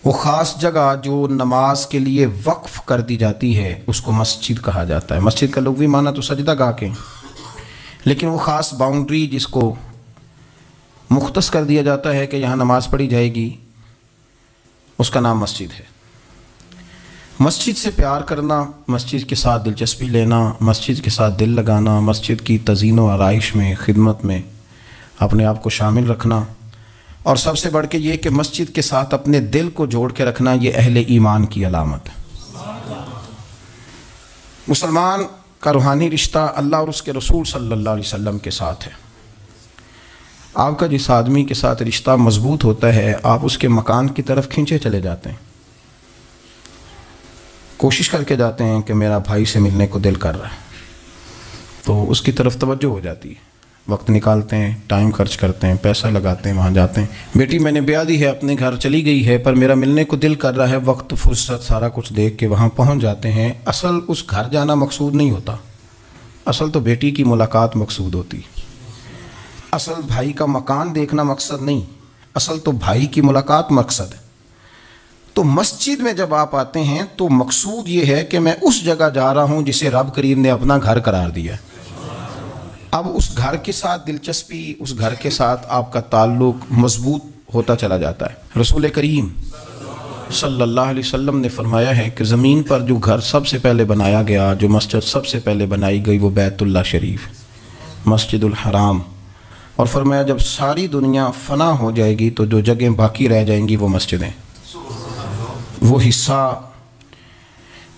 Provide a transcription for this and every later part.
وہ خاص جگہ جو نماز کے لیے وقف کر دی جاتی ہے اس کو مسجد کہا جاتا ہے۔ مسجد کا لغوی معنی تو سجدہ گاہ کے، لیکن وہ خاص باؤنڈری جس کو مختص کر دیا جاتا ہے کہ یہاں نماز پڑھی جائے گی، اس کا نام مسجد ہے۔ مسجد سے پیار کرنا، مسجد کے ساتھ دلچسپی لینا، مسجد کے ساتھ دل لگانا، مسجد کی تزئین و آرائش میں، خدمت میں اپنے آپ کو شامل رکھنا، اور سب سے بڑھ کے یہ کہ مسجد کے ساتھ اپنے دل کو جوڑ کے رکھنا، یہ اہل ایمان کی علامت ہے۔ مسلمان کا روحانی رشتہ اللہ اور اس کے رسول صلی اللہ علیہ وسلم کے ساتھ ہے۔ آپ کا جس آدمی کے ساتھ رشتہ مضبوط ہوتا ہے، آپ اس کے مکان کی طرف کھنچے چلے جاتے ہیں، کوشش کر کے جاتے ہیں کہ میرا بھائی سے ملنے کو دل کر رہا ہے، تو اس کی طرف توجہ ہو جاتی ہے، وقت نکالتے ہیں، ٹائم خرچ کرتے ہیں، پیسہ لگاتے ہیں، وہاں جاتے ہیں۔ بیٹی میں نے بیاہ دی ہے، اپنے گھر چلی گئی ہے، پر میرا ملنے کو دل کر رہا ہے، وقت فرصت سارا کچھ دیکھ کے وہاں پہنچ جاتے ہیں۔ اصل اس گھر جانا مقصود نہیں ہوتا، اصل تو بیٹی کی ملاقات مقصود ہوتی، اصل بھائی کا مکان دیکھنا مقصد نہیں، اصل تو بھائی کی ملاقات مقصد ہے۔ تو مسجد میں جب آپ آتے ہیں تو مقصود یہ ہے کہ میں اس جگہ جا رہا ہوں جسے رب کریم نے اپنا گھر قرار دیا ہے۔ اب اس گھر کے ساتھ دلچسپی، اس گھر کے ساتھ آپ کا تعلق مضبوط ہوتا چلا جاتا ہے۔ رسول کریم صلی اللہ علیہ وسلم نے فرمایا ہے کہ زمین پر جو گھر سب سے پہلے بنایا گیا، جو مسجد سب سے پہلے بنائی گئی، وہ بیت اللہ شریف، مسجد الحرام، اور فرمایا جب ساری دنیا فنا ہو جائے گی تو جو جگہیں باقی رہ جائیں گی وہ مسجدیں، وہ حصہ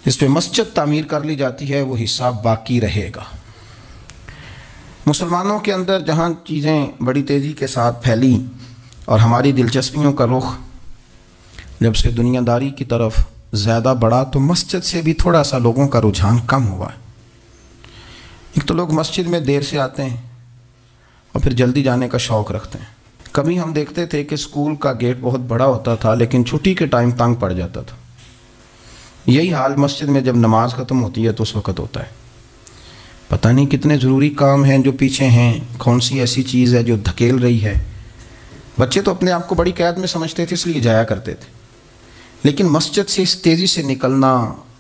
جس پہ مسجد تعمیر کر لی جاتی ہے وہ حصہ باقی رہے گا۔ مسلمانوں کے اندر جہاں چیزیں بڑی تیزی کے ساتھ پھیلی اور ہماری دلچسپیوں کا رخ جب سے دنیا داری کی طرف زیادہ بڑھا، تو مسجد سے بھی تھوڑا سا لوگوں کا رجحان کم ہوا ہے۔ ایک تو لوگ مسجد میں دیر سے آتے ہیں اور پھر جلدی جانے کا شوق رکھتے ہیں۔ کبھی ہم دیکھتے تھے کہ اسکول کا گیٹ بہت بڑا ہوتا تھا لیکن چھٹی کے ٹائم تنگ پڑ جاتا تھا۔ یہی حال مسجد میں جب نماز ختم ہوتی ہے تو اس وقت ہوتا ہے۔ پتہ نہیں کتنے ضروری کام ہیں جو پیچھے ہیں، کون سی ایسی چیز ہے جو دھکیل رہی ہے۔ بچے تو اپنے آپ کو بڑی قید میں سمجھتے تھے، اس لیے جایا کرتے تھے، لیکن مسجد سے اس تیزی سے نکلنا،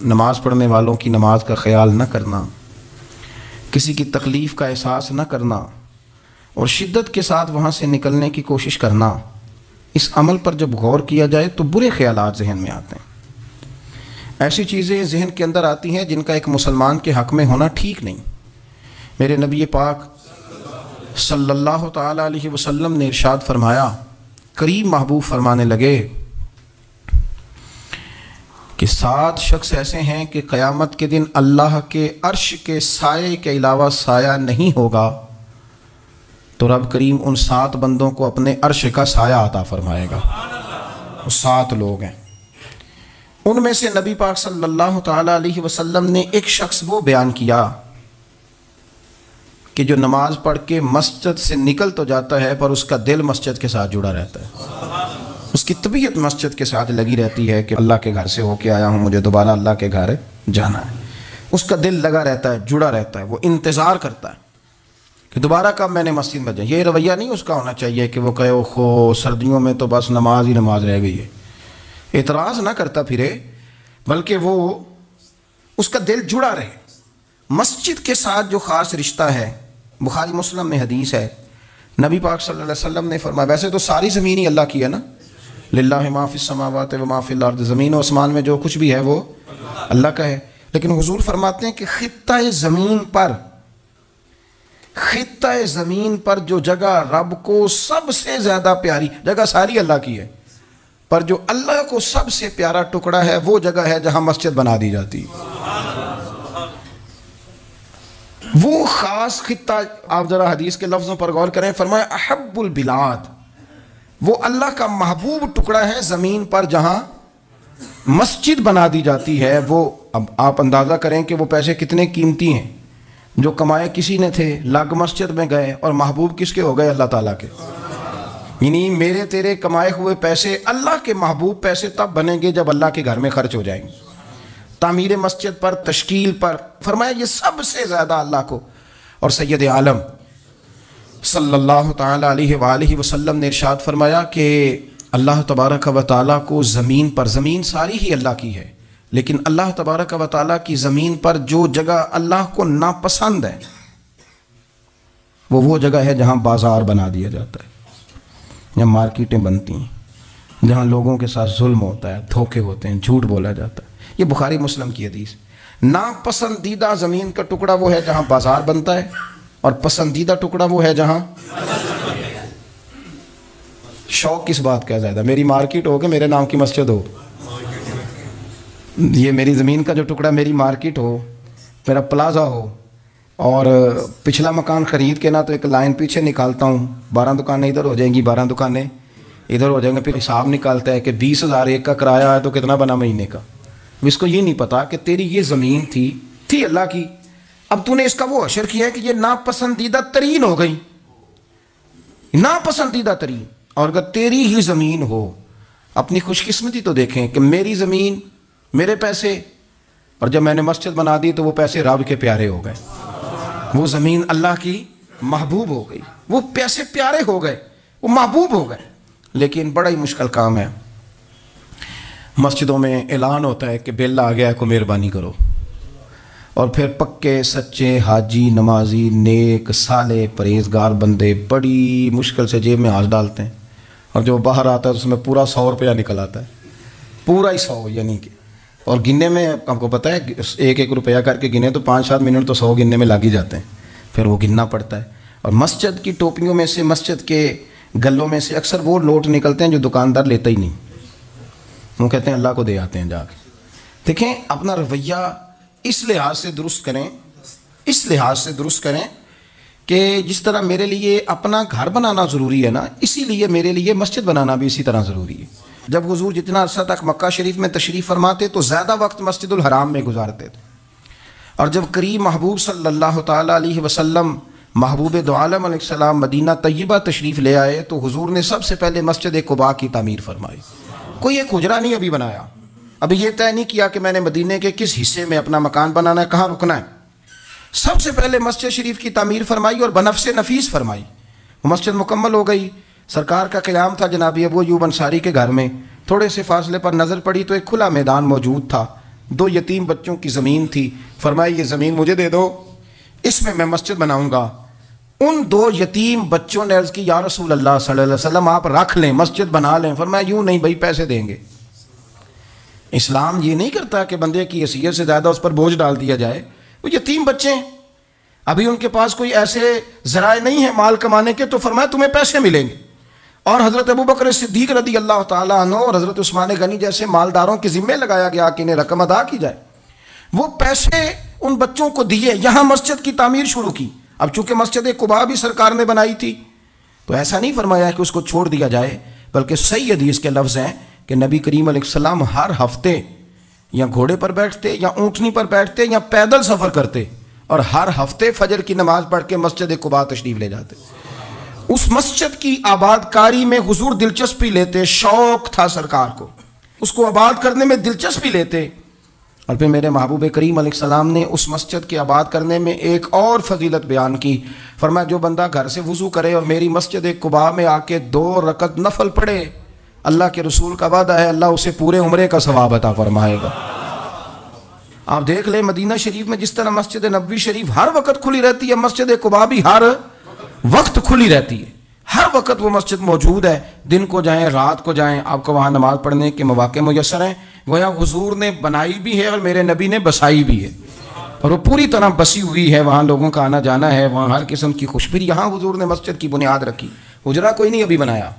نماز پڑھنے والوں کی نماز کا خیال نہ کرنا، کسی کی تکلیف کا احساس نہ کرنا اور شدت کے ساتھ وہاں سے نکلنے کی کوشش کرنا، اس عمل پر جب غور کیا جائے تو برے خیالات ذہن میں آتے ہیں۔ ایسی چیزیں ذہن کے اندر آتی ہیں جن کا ایک مسلمان کے حق میں ہونا ٹھیک نہیں۔ میرے نبی پاک صلی اللہ تعالیٰ علیہ وسلم نے ارشاد فرمایا، کریم محبوب فرمانے لگے کہ 7 شخص ایسے ہیں کہ قیامت کے دن اللہ کے عرش کے سائے کے علاوہ سایہ نہیں ہوگا، تو رب کریم ان 7 بندوں کو اپنے عرش کا سایہ عطا فرمائے گا۔ وہ 7 لوگ ہیں، ان میں سے نبی پاک صلی اللہ تعالیٰ علیہ وسلم نے ایک شخص وہ بیان کیا کہ جو نماز پڑھ کے مسجد سے نکل تو جاتا ہے پر اس کا دل مسجد کے ساتھ جڑا رہتا ہے، اس کی طبیعت مسجد کے ساتھ لگی رہتی ہے کہ اللہ کے گھر سے ہو کے آیا ہوں، مجھے دوبارہ اللہ کے گھر جانا ہے۔ اس کا دل لگا رہتا ہے، جڑا رہتا ہے، وہ انتظار کرتا ہے کہ دوبارہ کب میں نے مسجد میں جائیں۔ یہ رویہ نہیں اس کا ہونا چاہیے کہ وہ کہے اوہو سردیوں میں تو بس نماز ہی نماز رہ گئی ہے، اعتراض نہ کرتا پھرے، بلکہ وہ اس کا دل جڑا رہے۔ مسجد کے ساتھ جو خاص رشتہ ہے، بخاری مسلم میں حدیث ہے، نبی پاک صلی اللہ علیہ وسلم نے فرمایا، ویسے تو ساری زمین ہی اللہ کی ہے نا، للہ ما فی السماوات و ما فی الارض، زمین و آسمان میں جو کچھ بھی ہے وہ اللہ کا ہے، لیکن حضور فرماتے ہیں کہ خطہ زمین پر جو جگہ رب کو سب سے زیادہ پیاری، جگہ ساری اللہ کی ہے، پر جو اللہ کو سب سے پیارا ٹکڑا ہے وہ جگہ ہے جہاں مسجد بنا دی جاتی ہے۔ وہ خاص خطہ، آپ ذرا حدیث کے لفظوں پر غور کریں، فرمایا احب البلاد، وہ اللہ کا محبوب ٹکڑا ہے زمین پر جہاں مسجد بنا دی جاتی ہے۔ وہ اب آپ اندازہ کریں کہ وہ پیسے کتنے قیمتی ہیں، جو کمائے کسی نے تھے، لگ مسجد میں گئے، اور محبوب کس کے ہو گئے؟ اللہ تعالیٰ کے۔ یعنی میرے تیرے کمائے ہوئے پیسے اللہ کے محبوب پیسے تب بنیں گے جب اللہ کے گھر میں خرچ ہو جائیں گے، تعمیر مسجد پر، تشکیل پر۔ فرمایا یہ سب سے زیادہ اللہ کو۔ اور سید عالم صلی اللہ تعالیٰ علیہ وآلہ وسلم نے ارشاد فرمایا کہ اللہ تبارک و تعالیٰ کو زمین پر، زمین ساری ہی اللہ کی ہے، لیکن اللہ تبارک و تعالیٰ کی زمین پر جو جگہ اللہ کو ناپسند ہے وہ جگہ ہے جہاں بازار بنا دیا جاتا ہے، جہاں مارکیٹیں بنتی ہیں، جہاں لوگوں کے ساتھ ظلم ہوتا ہے، دھوکے ہوتے ہیں، جھوٹ بولا جاتا ہے۔ یہ بخاری مسلم کی حدیث۔ ناپسندیدہ زمین کا ٹکڑا وہ ہے جہاں بازار بنتا ہے، اور پسندیدہ ٹکڑا وہ ہے جہاں شوق کس بات کا زیادہ، میری مارکیٹ ہو کہ میرے نام کی مسجد ہو؟ یہ میری زمین کا جو ٹکڑا میری مارکیٹ ہو، میرا پلازا ہو، اور پچھلا مکان خرید کے نہ تو ایک لائن پیچھے نکالتا ہوں، 12 دکانیں ادھر ہو جائیں گی، 12 دکانیں ادھر ہو جائیں گے، پھر حساب نکالتا ہے کہ 20,000 ایک کا کرایہ ہے تو کتنا بنا مہینے کا۔ اس کو یہ نہیں پتا کہ تیری یہ زمین تھی اللہ کی، اب تو نے اس کا وہ اشر کیا ہے کہ یہ ناپسندیدہ ترین ہو گئی، ناپسندیدہ ترین۔ اور اگر تیری ہی زمین ہو، اپنی خوش قسمتی تو دیکھیں کہ میری زمین، میرے پیسے، اور جب میں نے مسجد بنا دی تو وہ پیسے رب کے پیارے ہو گئے، وہ زمین اللہ کی محبوب ہو گئی، وہ پیسے پیارے ہو گئے، وہ محبوب ہو گئے۔ لیکن بڑا ہی مشکل کام ہے، مسجدوں میں اعلان ہوتا ہے کہ بل آ گیا ہے، کو مہربانی کرو، اور پھر پکے سچے حاجی، نمازی، نیک صالح پرہیزگار بندے بڑی مشکل سے جیب میں ہاتھ ڈالتے ہیں، اور جو باہر آتا ہے اس میں پورا 100 روپیہ نکل آتا ہے، پورا ہی 100، یعنی کہ، اور گننے میں آپ کو پتہ ہے 1 روپیہ کر کے گنے تو 5-7 منٹ تو 100 گننے میں لگ ہی جاتے ہیں، پھر وہ گننا پڑتا ہے۔ اور مسجد کی ٹوپیوں میں سے، مسجد کے گلوں میں سے اکثر وہ نوٹ نکلتے ہیں جو دکاندار لیتا ہی نہیں، وہ کہتے ہیں اللہ کو دے آتے ہیں جا کے۔ دیکھیں اپنا رویہ اس لحاظ سے درست کریں، اس لحاظ سے درست کریں کہ جس طرح میرے لیے اپنا گھر بنانا ضروری ہے نا، اسی لیے میرے لیے مسجد بنانا بھی اسی طرح ضروری ہے۔ جب حضور جتنا عرصہ تک مکہ شریف میں تشریف فرماتے تو زیادہ وقت مسجد الحرام میں گزارتے تھے، اور جب قریب محبوب صلی اللہ تعالیٰ علیہ وسلم، محبوب دو عالم علیہ السلام مدینہ طیبہ تشریف لے آئے تو حضور نے سب سے پہلے مسجد قباء کی تعمیر فرمائی۔ کوئی ایک حجرہ نہیں ابھی بنایا، ابھی یہ طے نہیں کیا کہ میں نے مدینے کے کس حصے میں اپنا مکان بنانا ہے، کہاں رکنا ہے۔ سب سے پہلے مسجد شریف کی تعمیر فرمائی اور بنفس نفیس فرمائی، وہ مسجد مکمل ہو گئی۔ سرکار کا قیام تھا جناب ابو ایوب انصاری کے گھر میں، تھوڑے سے فاصلے پر نظر پڑی تو ایک کھلا میدان موجود تھا، 2 یتیم بچوں کی زمین تھی، فرمایا یہ زمین مجھے دے دو، اس میں مسجد بناؤں گا۔ ان 2 یتیم بچوں نے عرض کی یا رسول اللہ صلی اللہ علیہ وسلم آپ رکھ لیں، مسجد بنا لیں۔ فرمایا یوں نہیں بھائی، پیسے دیں گے۔ اسلام یہ نہیں کرتا کہ بندے کی حیثیت سے زیادہ اس پر بوجھ ڈال دیا جائے، وہ یتیم بچے ہیں، ابھی ان کے پاس کوئی ایسے ذرائع نہیں ہیں مال کمانے کے، تو فرمایا تمہیں پیسے ملیں گے۔ اور حضرت ابوبکر صدیق رضی اللہ تعالیٰ عنہ اور حضرت عثمان غنی جیسے مالداروں کے ذمہ لگایا گیا کہ انہیں رقم ادا کی جائے، وہ پیسے ان بچوں کو دیے، یہاں مسجد کی تعمیر شروع کی۔ اب چونکہ مسجد قباء بھی سرکار نے بنائی تھی تو ایسا نہیں فرمایا کہ اس کو چھوڑ دیا جائے، بلکہ صحیح حدیث کے لفظ ہیں کہ نبی کریم علیہ السلام ہر ہفتے یا گھوڑے پر بیٹھتے یا اونٹنی پر بیٹھتے یا پیدل سفر کرتے، اور ہر ہفتے فجر کی نماز پڑھ کے مسجد قباء تشریف لے جاتے۔ اس مسجد کی آباد کاری میں حضور دلچسپی لیتے، شوق تھا سرکار کو، اس کو آباد کرنے میں دلچسپی لیتے۔ اور پھر میرے محبوب کریم علیہ السلام نے اس مسجد کے آباد کرنے میں ایک اور فضیلت بیان کی، فرمایا جو بندہ گھر سے وضو کرے اور میری مسجد قباء میں آ کے 2 رکعت نفل پڑھے، اللہ کے رسول کا وعدہ ہے اللہ اسے پورے عمرے کا ثواب عطا فرمائے گا۔ آپ دیکھ لیں مدینہ شریف میں جس طرح مسجد نبوی شریف ہر وقت کھلی رہتی ہے، مسجد قباء بھی ہر وقت کھلی رہتی ہے، ہر وقت وہ مسجد موجود ہے، دن کو جائیں رات کو جائیں آپ کو وہاں نماز پڑھنے کے مواقع میسر ہیں۔ گویا حضور نے بنائی بھی ہے اور میرے نبی نے بسائی بھی ہے، اور وہ پوری طرح بسی ہوئی ہے، وہاں لوگوں کا آنا جانا ہے، وہاں ہر قسم کی خوشبری، یہاں حضور نے مسجد کی بنیاد رکھی، حجرہ کوئی نہیں ابھی بنایا،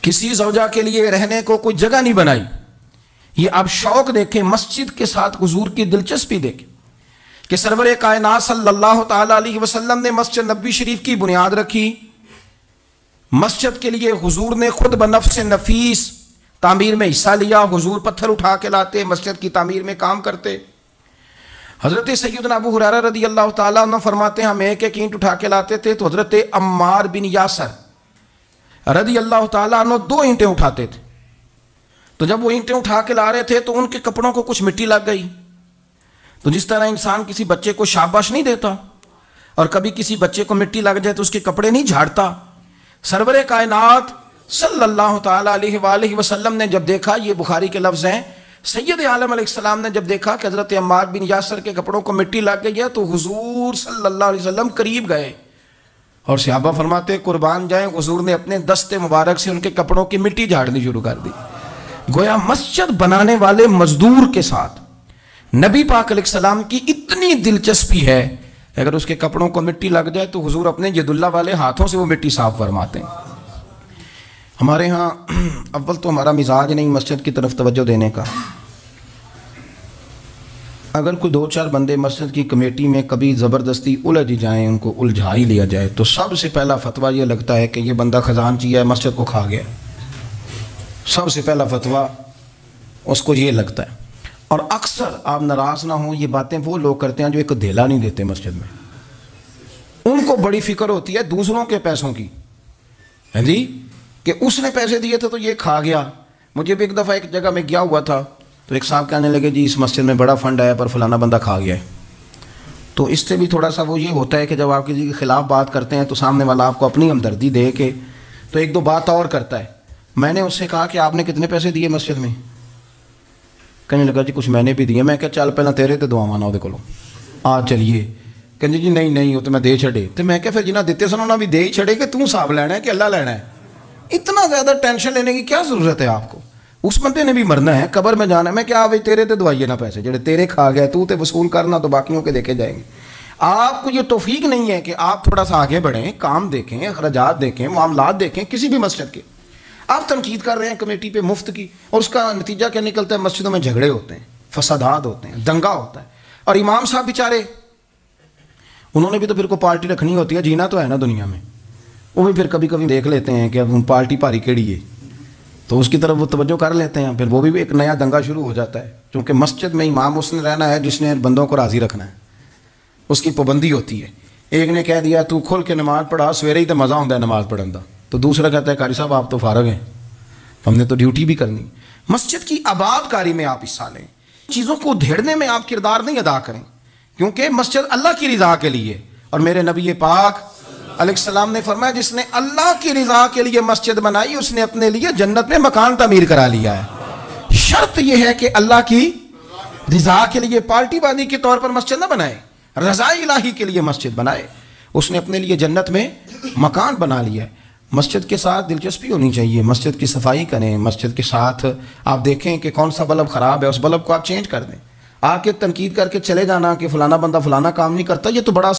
کسی زوجہ کے لیے رہنے کو کوئی جگہ نہیں بنائی۔ یہ آپ شوق دیکھیں، مسجد کے ساتھ حضور کی دلچسپی دیکھیں کہ سرور کائنات صلی اللہ تعالیٰ علیہ وسلم نے مسجد نبوی شریف کی بنیاد رکھی، مسجد کے لیے حضور نے خود بنفس نفیس تعمیر میں حصہ لیا، حضور پتھر اٹھا کے لاتے، مسجد کی تعمیر میں کام کرتے۔ حضرت سیدنا ابو ہریرہ رضی اللہ تعالیٰ عنہ فرماتے ہیں ہم ایک اینٹ اٹھا کے لاتے تھے تو حضرت عمار بن یاسر رضی اللہ تعالیٰ عنہ 2 اینٹیں اٹھاتے تھے، تو جب وہ اینٹیں اٹھا کے لا رہے تھے تو ان کے کپڑوں کو کچھ مٹی لگ گئی، تو جس طرح انسان کسی بچے کو شاباش نہیں دیتا اور کبھی کسی بچے کو مٹی لگ جائے تو اس کے کپڑے نہیں جھاڑتا، سرور کائنات صلی اللہ تعالیٰ علیہ وآلہ وسلم نے جب دیکھا، یہ بخاری کے لفظ ہیں، سید عالم علیہ السلام نے جب دیکھا کہ حضرت عمار بن یاسر کے کپڑوں کو مٹی لگ گئی ہے، تو حضور صلی اللہ علیہ وسلم قریب گئے اور صحابہ فرماتے قربان جائیں، حضور نے اپنے دست مبارک سے ان کے کپڑوں کی مٹی جھاڑنی شروع کر دی۔ گویا مسجد بنانے والے مزدور کے ساتھ نبی پاک علیہ السلام کی اتنی دلچسپی ہے، اگر اس کے کپڑوں کو مٹی لگ جائے تو حضور اپنے ید اللہ والے ہاتھوں سے وہ مٹی صاف فرماتے ہیں۔ ہمارے ہاں اول تو ہمارا مزاج نہیں مسجد کی طرف توجہ دینے کا۔ اگر کوئی 2-4 بندے مسجد کی کمیٹی میں کبھی زبردستی الجھ جائیں، ان کو الجھا ہی لیا جائے، تو سب سے پہلا فتویٰ یہ لگتا ہے کہ یہ بندہ خزانچی ہے، مسجد کو کھا گیا۔ سب سے پہلا فتویٰ اس کو یہ لگتا ہے۔ اور اکثر آپ ناراض نہ ہوں، یہ باتیں وہ لوگ کرتے ہیں جو ایک دھیلا نہیں دیتے مسجد میں۔ ان کو بڑی فکر ہوتی ہے دوسروں کے پیسوں کی، ہے جی، کہ اس نے پیسے دیے تھے تو یہ کھا گیا۔ مجھے بھی ایک دفعہ ایک جگہ میں گیا ہوا تھا، تو ایک صاحب کہنے لگے جی اس مسجد میں بڑا فنڈ آیا پر فلانا بندہ کھا گیا ہے۔ تو اس سے بھی تھوڑا سا وہ یہ ہوتا ہے کہ جب آپ کسی کے خلاف بات کرتے ہیں تو سامنے والا آپ کو اپنی ہمدردی دے کے تو 1-2 بات اور کرتا ہے۔ میں نے اس سے کہا کہ آپ نے کتنے پیسے دیے مسجد میں؟ کہنے لگا جی کچھ میں نے بھی دیے۔ میں کہا چل پہلے تیرے تے دعا مانا وہ کولوں آ چلیے۔ کہنے جی نہیں وہ تو میں دے چھڑے۔ تو میں کہا پھر جنہیں دیتے سن انہوں نے بھی دے ہی چھڑے کہ توں حساب لینا ہے کہ اللہ لینا ہے؟ اتنا زیادہ ٹینشن لینے کی کیا ضرورت ہے آپ کو؟ اس بندے نے بھی مرنا ہے، قبر میں جانا ہے۔ میں کیا بھائی تیرے تے دعائیے نہ پیسے جڑے تیرے کھا گیا، تو تے وصول کرنا تو باقیوں کے دیکھے جائیں گے۔ آپ کو یہ توفیق نہیں ہے کہ آپ تھوڑا سا آگے بڑھیں، کام دیکھیں، اخراجات دیکھیں، معاملات دیکھیں کسی بھی مسجد کے۔ آپ تنقید کر رہے ہیں کمیٹی پہ مفت کی، اور اس کا نتیجہ کیا نکلتا ہے؟ مسجدوں میں جھگڑے ہوتے ہیں، فسادات ہوتے ہیں، دنگا ہوتا ہے۔ اور امام صاحب بیچارے، انہوں نے بھی تو پھر کو پارٹی رکھنی ہوتی ہے، جینا تو ہے نا دنیا میں۔ وہ بھی پھر کبھی کبھی دیکھ لیتے ہیں کہ اب پارٹی بھاری کیڑی ہے، تو اس کی طرف وہ توجہ کر لیتے ہیں، پھر وہ بھی ایک نیا دنگا شروع ہو جاتا ہے۔ کیونکہ مسجد میں امام اس نے رہنا ہے جس نے بندوں کو راضی رکھنا ہے، اس کی پابندی ہوتی ہے۔ ایک نے کہہ دیا تو کھل کے نماز پڑھا، سویرے ہی تو مزہ ہوتا ہے نماز پڑھن دا، تو دوسرا کہتا ہے قاری صاحب آپ تو فارغ ہیں، ہم نے تو ڈیوٹی بھی کرنی۔ مسجد کی آباد کاری میں آپ حصہ لیں، چیزوں کو دھیڑنے میں آپ کردار نہیں ادا کریں، کیونکہ مسجد اللہ کی رضا کے لیے۔ اور میرے نبی پاک علیہ السلام نے فرمایا جس نے اللہ کی رضا کے لیے مسجد بنائی اس نے اپنے لیے جنت میں مکان تعمیر کرا لیا ہے۔ شرط یہ ہے کہ اللہ کی رضا کے لیے پارٹی بازی کے طور پر مسجد نہ بنائے، رضا الہی کے لیے مسجد بنائے۔ اس نے اپنے لیے جنت میں مکان بنا لیا ہے۔ مسجد کے ساتھ دلچسپی ہونی چاہیے، مسجد کی صفائی کریں، مسجد کے ساتھ آپ دیکھیں کہ کون سا بلب خراب ہے، اس بلب کو آپ چینج کر دیں۔ آ کے تنقید کر کے چلے جانا کہ فلانا بندہ فلانا کام نہیں کرتا، یہ تو بڑا